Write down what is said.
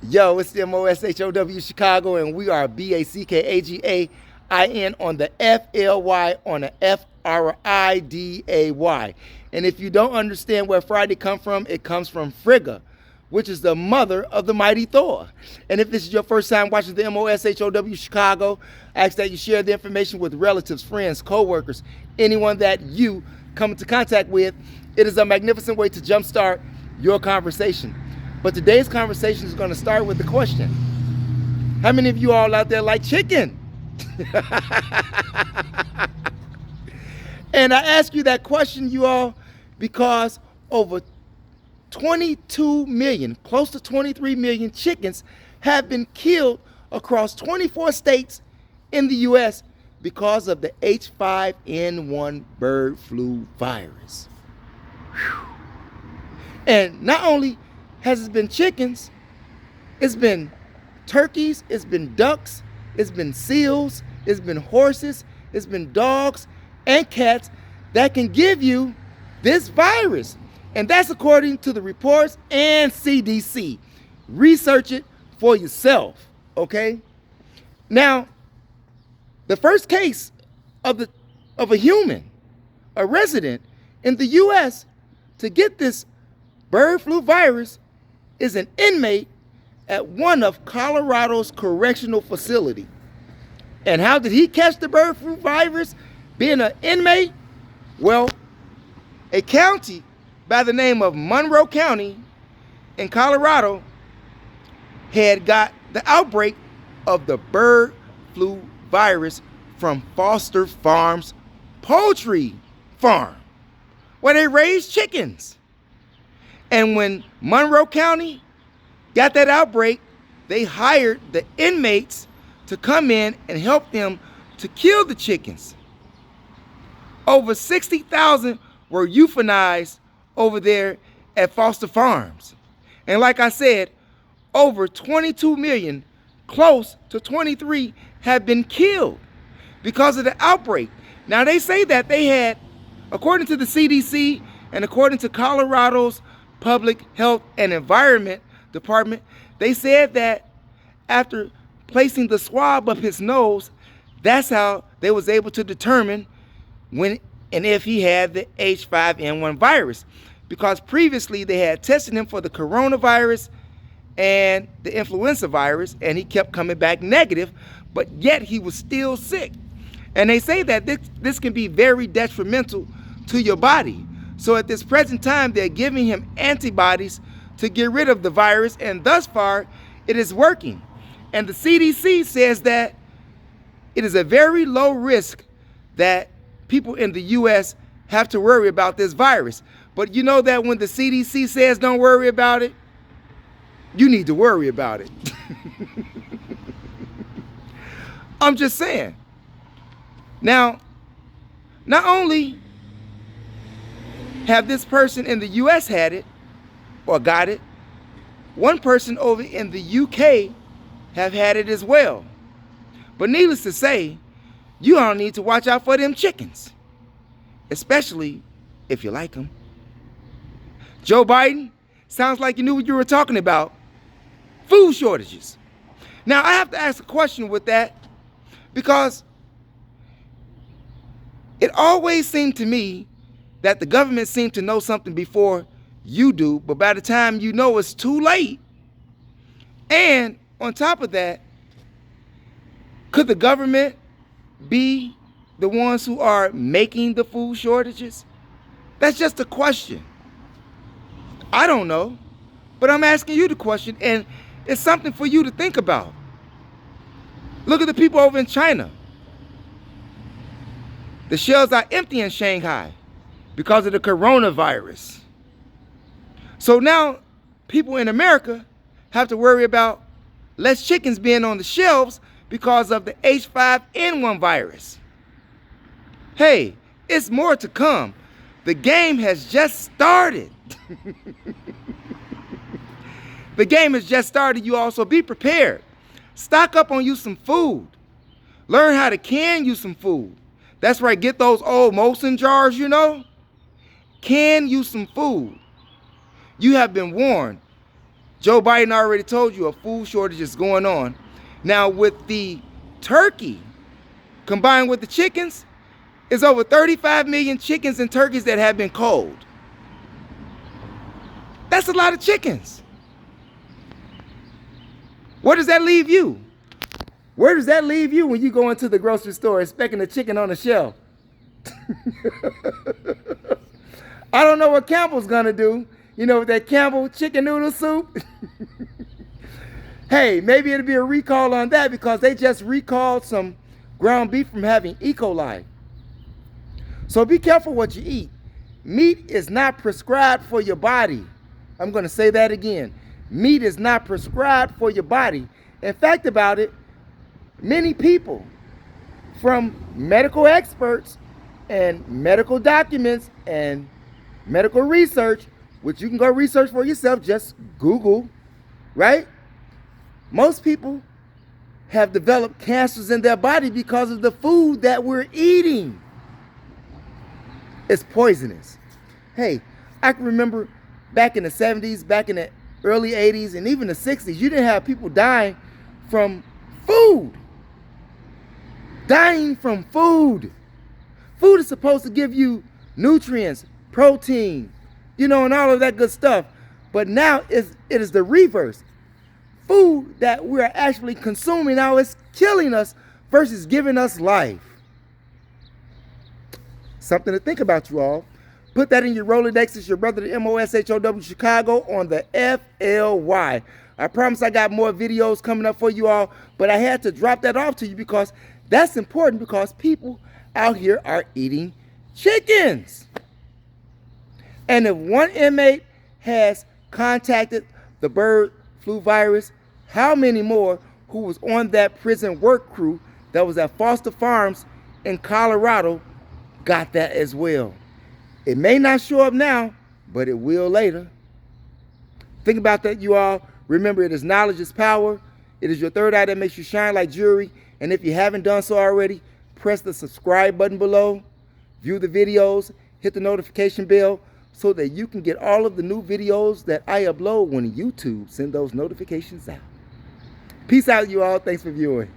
Yo, it's THEMOSHOW Chicago, and we are BACKAGAIN on the FLY on the FRIDAY. And if you don't understand where Friday come from, it comes from Frigga, which is the mother of the mighty Thor. And if this is your first time watching the MOSHOW Chicago, I ask that you share the information with relatives, friends, co-workers, anyone that you come into contact with. It is a magnificent way to jumpstart your conversation. But today's conversation is going to start with the question: how many of you all out there like chicken? And I ask you that question, you all, because over 22 million, close to 23 million chickens have been killed across 24 states in the U.S. because of the H5N1 bird flu virus. Whew. And not only has it been chickens, it's been turkeys, it's been ducks, it's been seals, it's been horses, it's been dogs and cats that can give you this virus. And that's according to the reports and CDC. Research it for yourself, okay? Now, the first case of a human, a resident in the U.S. to get this bird flu virus is an inmate at one of Colorado's correctional facility. And how did he catch the bird flu virus being an inmate? Well, a county by the name of Monroe County in Colorado had got the outbreak of the bird flu virus from Foster Farms poultry farm, where they raise chickens. And when Monroe County got that outbreak, they hired the inmates to come in and help them to kill the chickens. Over 60,000 were euthanized over there at Foster Farms. And like I said, over 22 million, close to 23, have been killed because of the outbreak. Now they say that they had, according to the CDC and according to Colorado's Public Health and Environment Department, they said that after placing the swab up his nose, that's how they was able to determine when and if he had the H5N1 virus, because previously they had tested him for the coronavirus and the influenza virus, and he kept coming back negative, but yet he was still sick. And they say that this can be very detrimental to your body. So at this present time, they're giving him antibodies to get rid of the virus, and thus far, it is working. And the CDC says that it is a very low risk that people in the U.S. have to worry about this virus. But you know that when the CDC says don't worry about it, you need to worry about it. I'm just saying. Now, not only have this person in the U.S. had it or got it, one person over in the UK have had it as well. But needless to say, you all need to watch out for them chickens, especially if you like them. Joe Biden, sounds like you knew what you were talking about. Food shortages. Now, I have to ask a question with that, because it always seemed to me that the government seemed to know something before you do, but by the time you know, it's too late. And on top of that, could the government be the ones who are making the food shortages? That's just a question. I don't know, but I'm asking you the question, and it's something for you to think about. Look at the people over in China. The shelves are empty in Shanghai because of the coronavirus. So now people in America have to worry about less chickens being on the shelves because of the H5N1 virus. Hey, it's more to come. The game has just started. The game has just started, you all, so be prepared. Stock up on you some food. Learn how to can you some food. That's right, get those old Molson jars, you know. Can you some food. You have been warned. Joe Biden already told you a food shortage is going on. Now with the turkey combined with the chickens, it's over 35 million chickens and turkeys that have been culled. That's a lot of chickens. Where does that leave you? Where does that leave you when you go into the grocery store expecting a chicken on the shelf? I don't know what Campbell's gonna do. You know, with that Campbell chicken noodle soup. Hey, maybe it'll be a recall on that because they just recalled some ground beef from having E. coli. So be careful what you eat. Meat is not prescribed for your body. I'm going to say that again. Meat is not prescribed for your body. In fact about it, many people from medical experts and medical documents and medical research, which you can go research for yourself, just Google, right? Most people have developed cancers in their body because of the food that we're eating. It's poisonous. Hey, I can remember back in the 70s, back in the early 80s, and even the 60s, you didn't have people dying from food. Dying from food. Food is supposed to give you nutrients, protein, you know, and all of that good stuff. But now it is the reverse. Food that we're actually consuming now is killing us versus giving us life. Something to think about, you all. Put that in your Rolodex. It's your brother, the THEMOSHOW Chicago on the FLY. I promise I got more videos coming up for you all, but I had to drop that off to you because that's important because people out here are eating chickens. And if one inmate has contacted the bird flu virus, how many more who was on that prison work crew that was at Foster Farms in Colorado got that as well? It may not show up now, but it will later. Think about that, you all. Remember, it is knowledge is power. It is your third eye that makes you shine like jewelry. And if you haven't done so already, press the subscribe button below, view the videos, hit the notification bell so that you can get all of the new videos that I upload when YouTube sends those notifications out. Peace out, you all. Thanks for viewing.